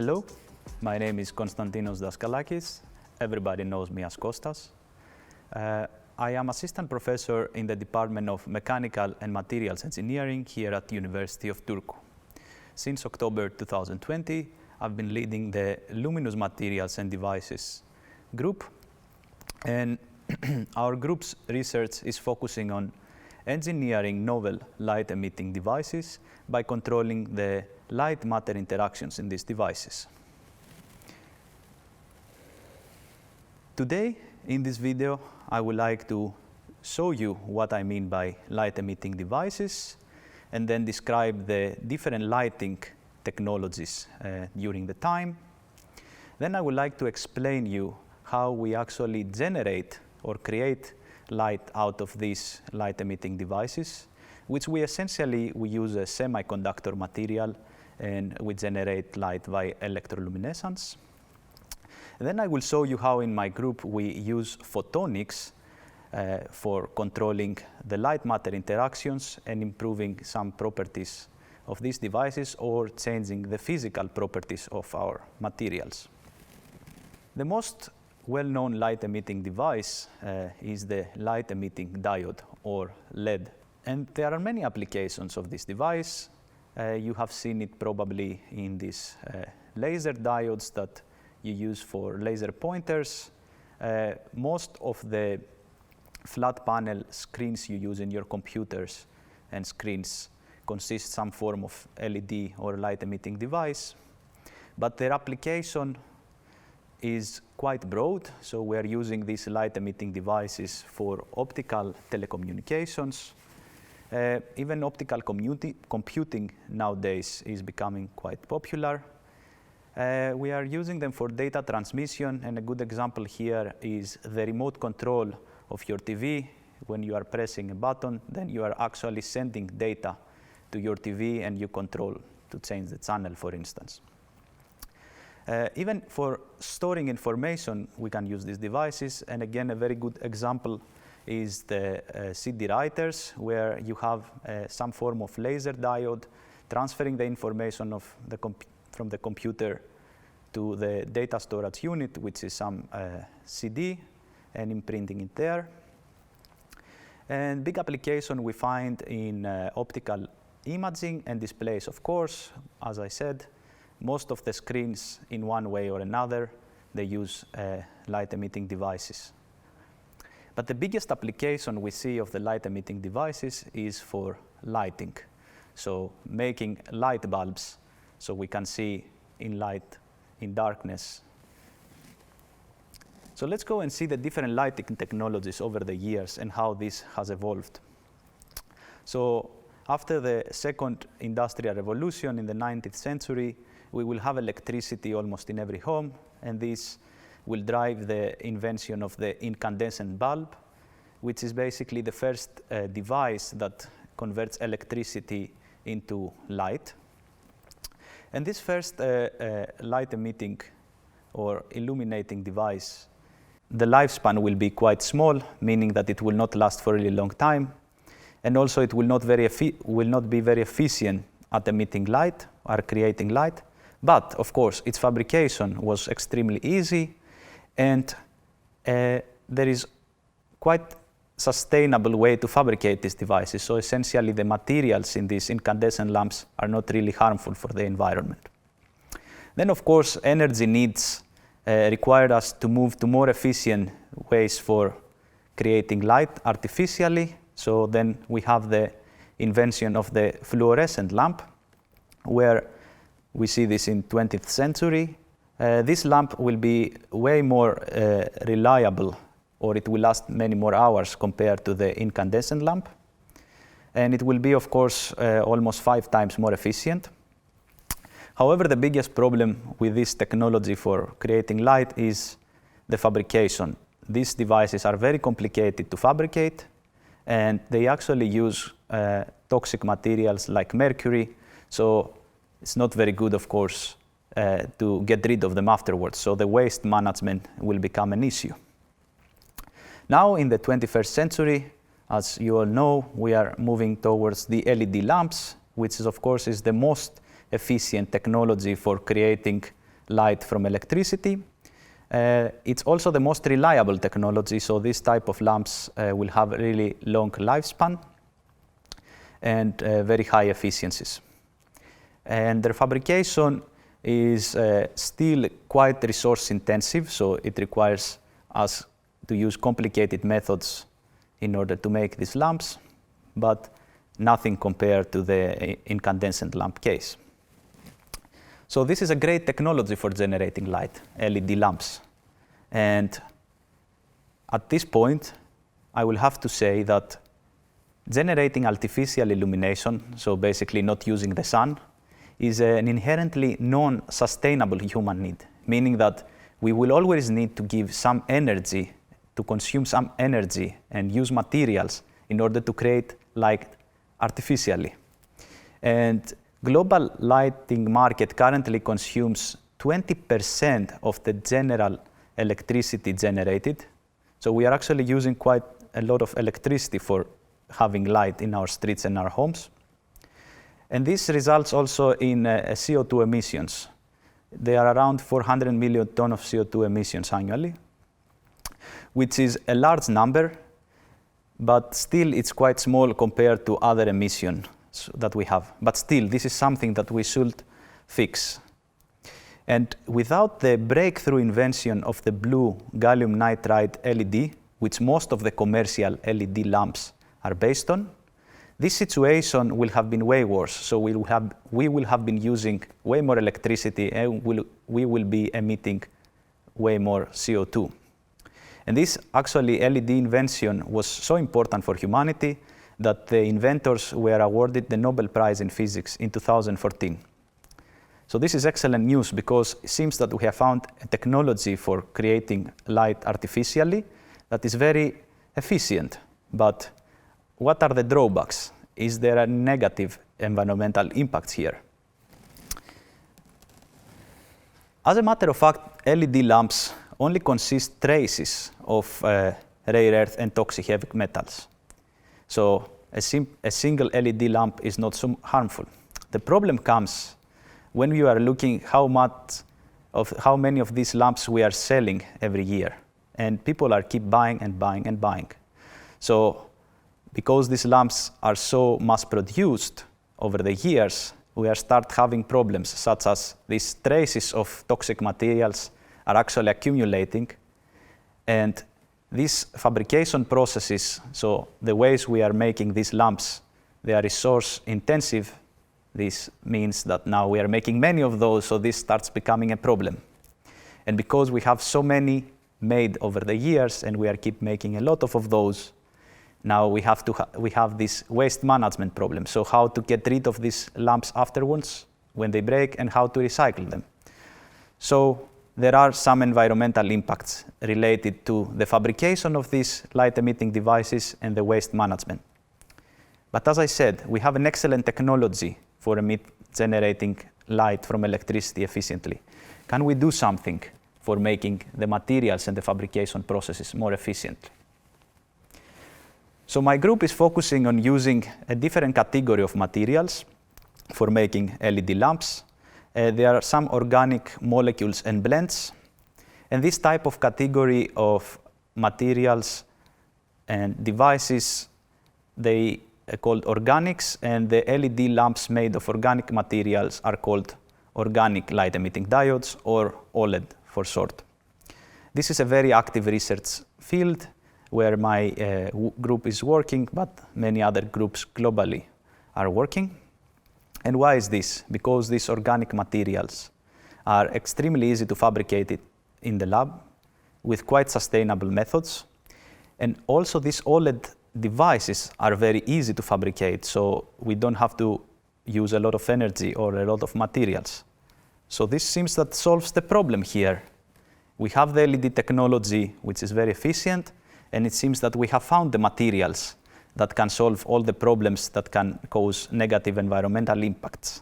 Hello, my name is Konstantinos Daskalakis. Everybody knows me as Kostas. I am assistant professor in the Department of Mechanical and Materials Engineering here at the University of Turku. Since October 2020, I've been leading the Luminous Materials and Devices group, and our group's research is focusing on engineering novel light-emitting devices by controlling the light-matter interactions in these devices. Today, in this video, I would like to show you what I mean by light-emitting devices and then describe the different lighting technologies during the time. Then I would like to explain you how we actually generate or create light out of these light-emitting devices, which we use a semiconductor material and we generate light by electroluminescence. And then I will show you how in my group we use photonics for controlling the light-matter interactions and improving some properties of these devices or changing the physical properties of our materials. The most well-known light-emitting device is the light-emitting diode or LED. And there are many applications of this device. You have seen it probably in these laser diodes that you use for laser pointers. Most of the flat panel screens you use in your computers and screens consist some form of LED or light-emitting device. But their application is quite broad, so we are using these light-emitting devices for optical telecommunications. Even optical computing nowadays is becoming quite popular. We are using them for data transmission, and a good example here is the remote control of your TV. When you are pressing a button, then you are actually sending data to your TV and you control to change the channel, for instance. Even for storing information, we can use these devices. And again, a very good example is the CD writers, where you have some form of laser diode transferring the information from the computer to the data storage unit, which is some CD, and imprinting it there. And big application we find in optical imaging and displays, of course. As I said, most of the screens, in one way or another, they use light-emitting devices. But the biggest application we see of the light-emitting devices is for lighting. So making light bulbs so we can see in light, in darkness. So let's go and see the different lighting technologies over the years and how this has evolved. So after the second industrial revolution in the 19th century, we will have electricity almost in every home, and this will drive the invention of the incandescent bulb, which is basically the first device that converts electricity into light. And this first light-emitting or illuminating device, the lifespan will be quite small, meaning that it will not last for a really long time, and also it will not be very efficient at emitting light or creating light. But of course, its fabrication was extremely easy, and there is quite sustainable way to fabricate these devices. So essentially, the materials in these incandescent lamps are not really harmful for the environment. Then, of course, energy needs required us to move to more efficient ways for creating light artificially. So then we have the invention of the fluorescent lamp, where we see this in 20th century. This lamp will be way more reliable, or it will last many more hours compared to the incandescent lamp. And it will be, of course, almost 5 times more efficient. However, the biggest problem with this technology for creating light is the fabrication. These devices are very complicated to fabricate, and they actually use toxic materials like mercury. So it's not very good, of course, to get rid of them afterwards. So the waste management will become an issue. Now, in the 21st century, as you all know, we are moving towards the LED lamps, which is, of course, is the most efficient technology for creating light from electricity. It's also the most reliable technology, so this type of lamps will have really long lifespan and very high efficiencies. And their fabrication is still quite resource intensive, so it requires us to use complicated methods in order to make these lamps, but nothing compared to the incandescent lamp case. So this is a great technology for generating light, LED lamps. And at this point, I will have to say that generating artificial illumination, so basically not using the sun, is an inherently non-sustainable human need, meaning that we will always need to give some energy, to consume some energy and use materials in order to create light artificially. And global lighting market currently consumes 20% of the general electricity generated. So we are actually using quite a lot of electricity for having light in our streets and our homes. And this results also in CO2 emissions. There are around 400 million tons of CO2 emissions annually, which is a large number, but still it's quite small compared to other emissions that we have. But still, this is something that we should fix. And without the breakthrough invention of the blue gallium nitride LED, which most of the commercial LED lamps are based on, this situation will have been way worse. So we will have been using way more electricity and we will be emitting way more CO2. And this actually LED invention was so important for humanity that the inventors were awarded the Nobel Prize in Physics in 2014. So this is excellent news because it seems that we have found a technology for creating light artificially that is very efficient. But what are the drawbacks? Is there a negative environmental impact here? As a matter of fact, LED lamps only consist traces of rare earth and toxic heavy metals. So a single LED lamp is not so harmful. The problem comes when we are looking how many of these lamps we are selling every year. And people are keep buying and buying and buying. So because these lamps are so mass-produced over the years, we are start having problems such as these traces of toxic materials are actually accumulating. And these fabrication processes, so the ways we are making these lamps, they are resource intensive. This means that now we are making many of those, so this starts becoming a problem. And because we have so many made over the years and we are keep making a lot of those, now we have this waste management problem. So how to get rid of these lamps afterwards when they break and how to recycle them. So there are some environmental impacts related to the fabrication of these light-emitting devices and the waste management. But as I said, we have an excellent technology for generating light from electricity efficiently. Can we do something for making the materials and the fabrication processes more efficient? So my group is focusing on using a different category of materials for making LED lamps. There are some organic molecules and blends. And this type of category of materials and devices, they are called organics, and the LED lamps made of organic materials are called organic light-emitting diodes, or OLED for short. This is a very active research field where my group is working, but many other groups globally are working. And why is this? Because these organic materials are extremely easy to fabricate in the lab with quite sustainable methods. And also these OLED devices are very easy to fabricate, so we don't have to use a lot of energy or a lot of materials. So this seems that solves the problem here. We have the LED technology, which is very efficient, and it seems that we have found the materials that can solve all the problems that can cause negative environmental impacts.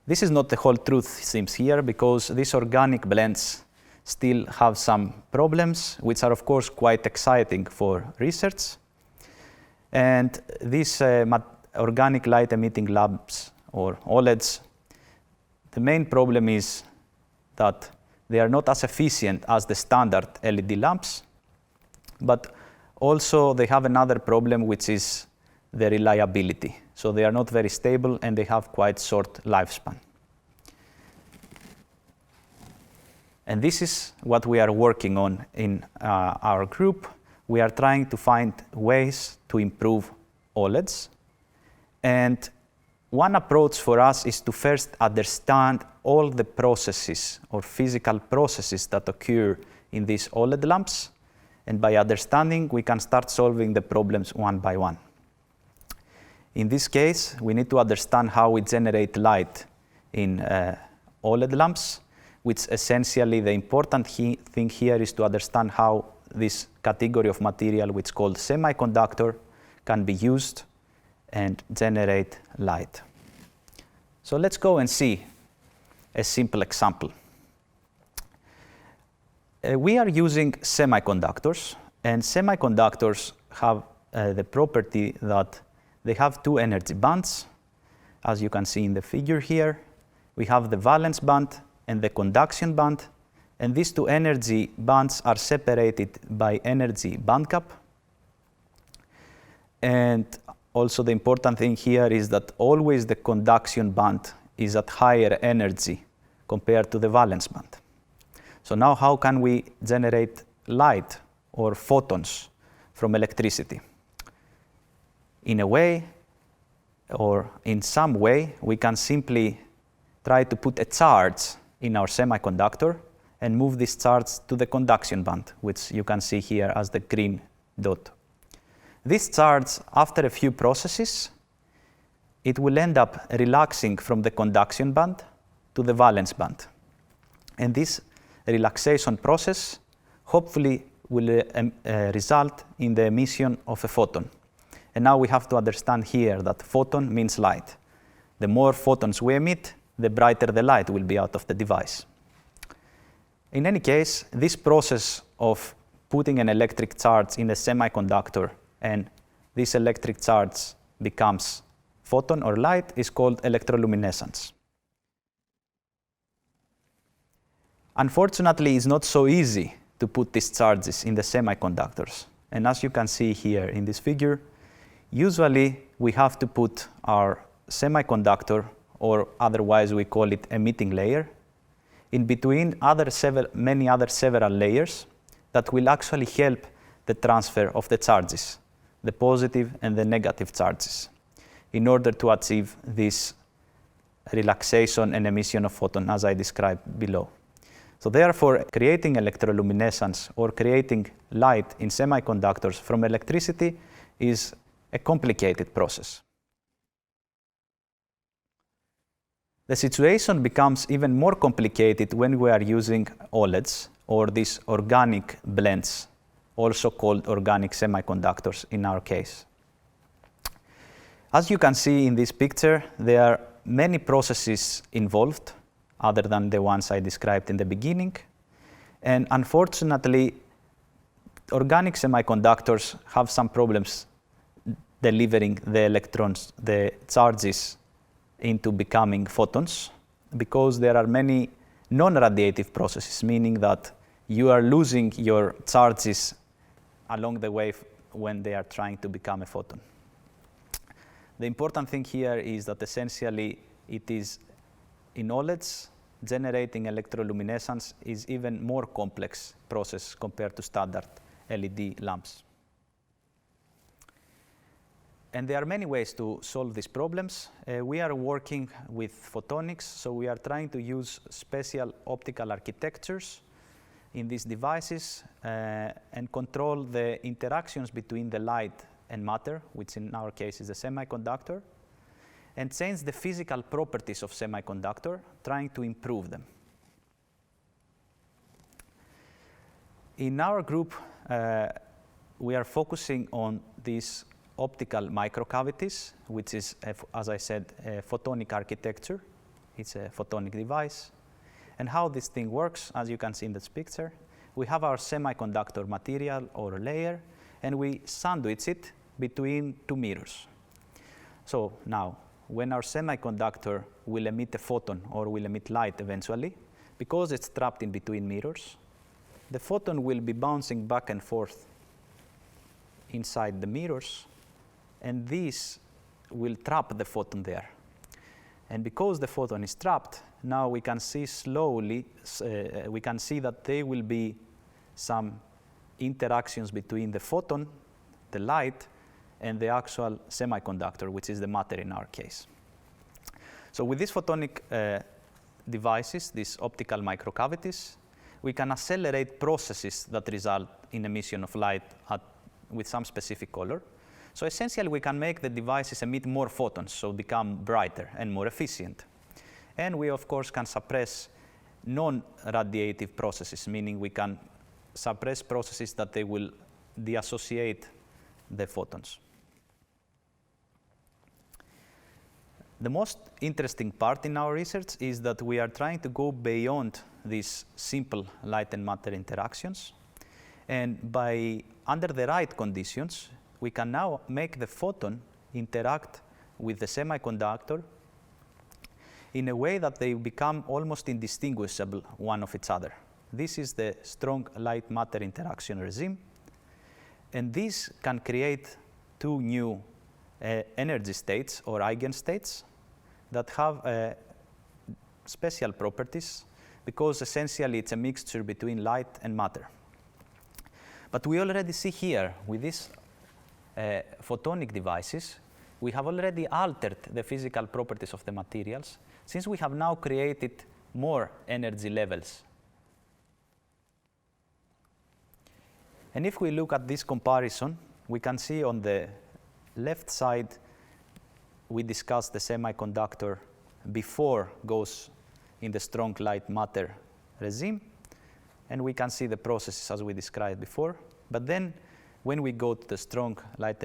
This is not the whole truth, seems here, because these organic blends still have some problems, which are of course quite exciting for research. And these organic light-emitting lamps, or OLEDs, the main problem is that they are not as efficient as the standard LED lamps, but also they have another problem, which is the reliability. So they are not very stable and they have quite short lifespan. And this is what we are working on in our group. We are trying to find ways to improve OLEDs. And one approach for us is to first understand all the processes or physical processes that occur in these OLED lamps. And by understanding, we can start solving the problems one by one. In this case, we need to understand how we generate light in OLED lamps, which essentially the important thing here is to understand how this category of material, which is called semiconductor, can be used and generate light. So let's go and see a simple example. We are using semiconductors, and semiconductors have the property that they have two energy bands. As you can see in the figure here, we have the valence band and the conduction band, and these two energy bands are separated by energy band gap. And also the important thing here is that always the conduction band is at higher energy compared to the valence band. So now how can we generate light or photons from electricity? In a way, or in some way, we can simply try to put a charge in our semiconductor and move this charge to the conduction band, which you can see here as the green dot. This charge, after a few processes, it will end up relaxing from the conduction band to the valence band. And this relaxation process hopefully will result in the emission of a photon. And now we have to understand here that photon means light. The more photons we emit, the brighter the light will be out of the device. In any case, this process of putting an electric charge in a semiconductor and this electric charge becomes photon or light is called electroluminescence. Unfortunately, it's not so easy to put these charges in the semiconductors. And as you can see here in this figure, usually we have to put our semiconductor, or otherwise we call it emitting layer, in between many other several layers that will actually help the transfer of the charges, the positive and the negative charges, in order to achieve this relaxation and emission of photon as I described below. So therefore, creating electroluminescence or creating light in semiconductors from electricity is a complicated process. The situation becomes even more complicated when we are using OLEDs, or these organic blends, also called organic semiconductors in our case. As you can see in this picture, there are many processes involved other than the ones I described in the beginning. And unfortunately, organic semiconductors have some problems delivering the electrons, the charges, into becoming photons, because there are many non-radiative processes, meaning that you are losing your charges along the way when they are trying to become a photon. The important thing here is that essentially it is in OLEDs, generating electroluminescence is even more complex process compared to standard LED lamps. And there are many ways to solve these problems. We are working with photonics, so we are trying to use special optical architectures in these devices and control the interactions between the light and matter, which in our case is a semiconductor, and change the physical properties of semiconductor, trying to improve them. In our group, we are focusing on these optical microcavities, which is, as I said, a photonic architecture. It's a photonic device. And how this thing works, as you can see in this picture, we have our semiconductor material or layer, and we sandwich it between two mirrors. So now, when our semiconductor will emit a photon or will emit light eventually, because it's trapped in between mirrors, the photon will be bouncing back and forth inside the mirrors, and this will trap the photon there. And because the photon is trapped, now we can see slowly, we can see that there will be some interactions between the photon, the light, and the actual semiconductor, which is the matter in our case. So with these photonic devices, these optical microcavities, we can accelerate processes that result in emission of light with some specific color. So essentially, we can make the devices emit more photons, so become brighter and more efficient. And we, of course, can suppress non-radiative processes, meaning we can suppress processes that they will deassociate the photons. The most interesting part in our research is that we are trying to go beyond these simple light and matter interactions. And under the right conditions, we can now make the photon interact with the semiconductor in a way that they become almost indistinguishable one of each other. This is the strong light-matter interaction regime. And this can create two new energy states or eigenstates that have special properties, because essentially it's a mixture between light and matter. But we already see here with these photonic devices, we have already altered the physical properties of the materials, since we have now created more energy levels. And if we look at this comparison, we can see on the left side, we discussed the semiconductor before goes in the strong light matter regime, and we can see the processes as we described before. But then when we go to the strong light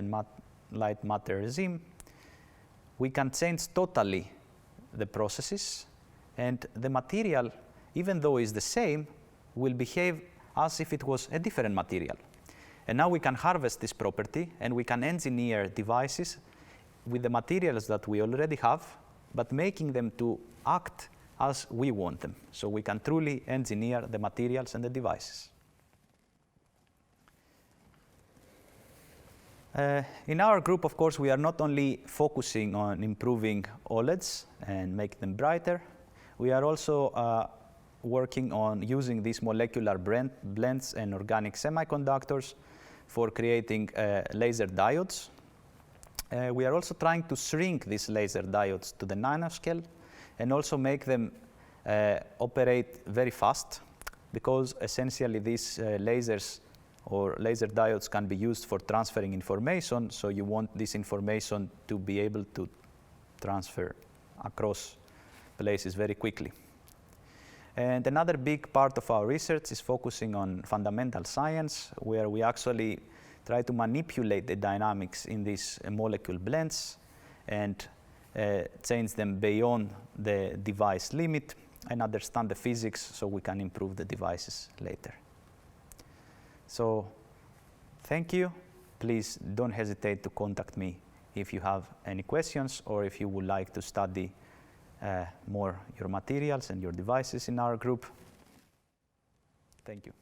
matter regime, we can change totally the processes, and the material, even though it's the same, will behave as if it was a different material. And now we can harvest this property, and we can engineer devices with the materials that we already have, but making them to act as we want them. So we can truly engineer the materials and the devices. In our group, of course, we are not only focusing on improving OLEDs and make them brighter, we are also working on using these molecular blends and organic semiconductors for creating laser diodes. We are also trying to shrink these laser diodes to the nanoscale and also make them operate very fast, because essentially these lasers or laser diodes can be used for transferring information, so you want this information to be able to transfer across places very quickly. And another big part of our research is focusing on fundamental science, where we actually try to manipulate the dynamics in these molecule blends and change them beyond the device limit and understand the physics so we can improve the devices later. So thank you. Please don't hesitate to contact me if you have any questions or if you would like to study more your materials and your devices in our group. Thank you.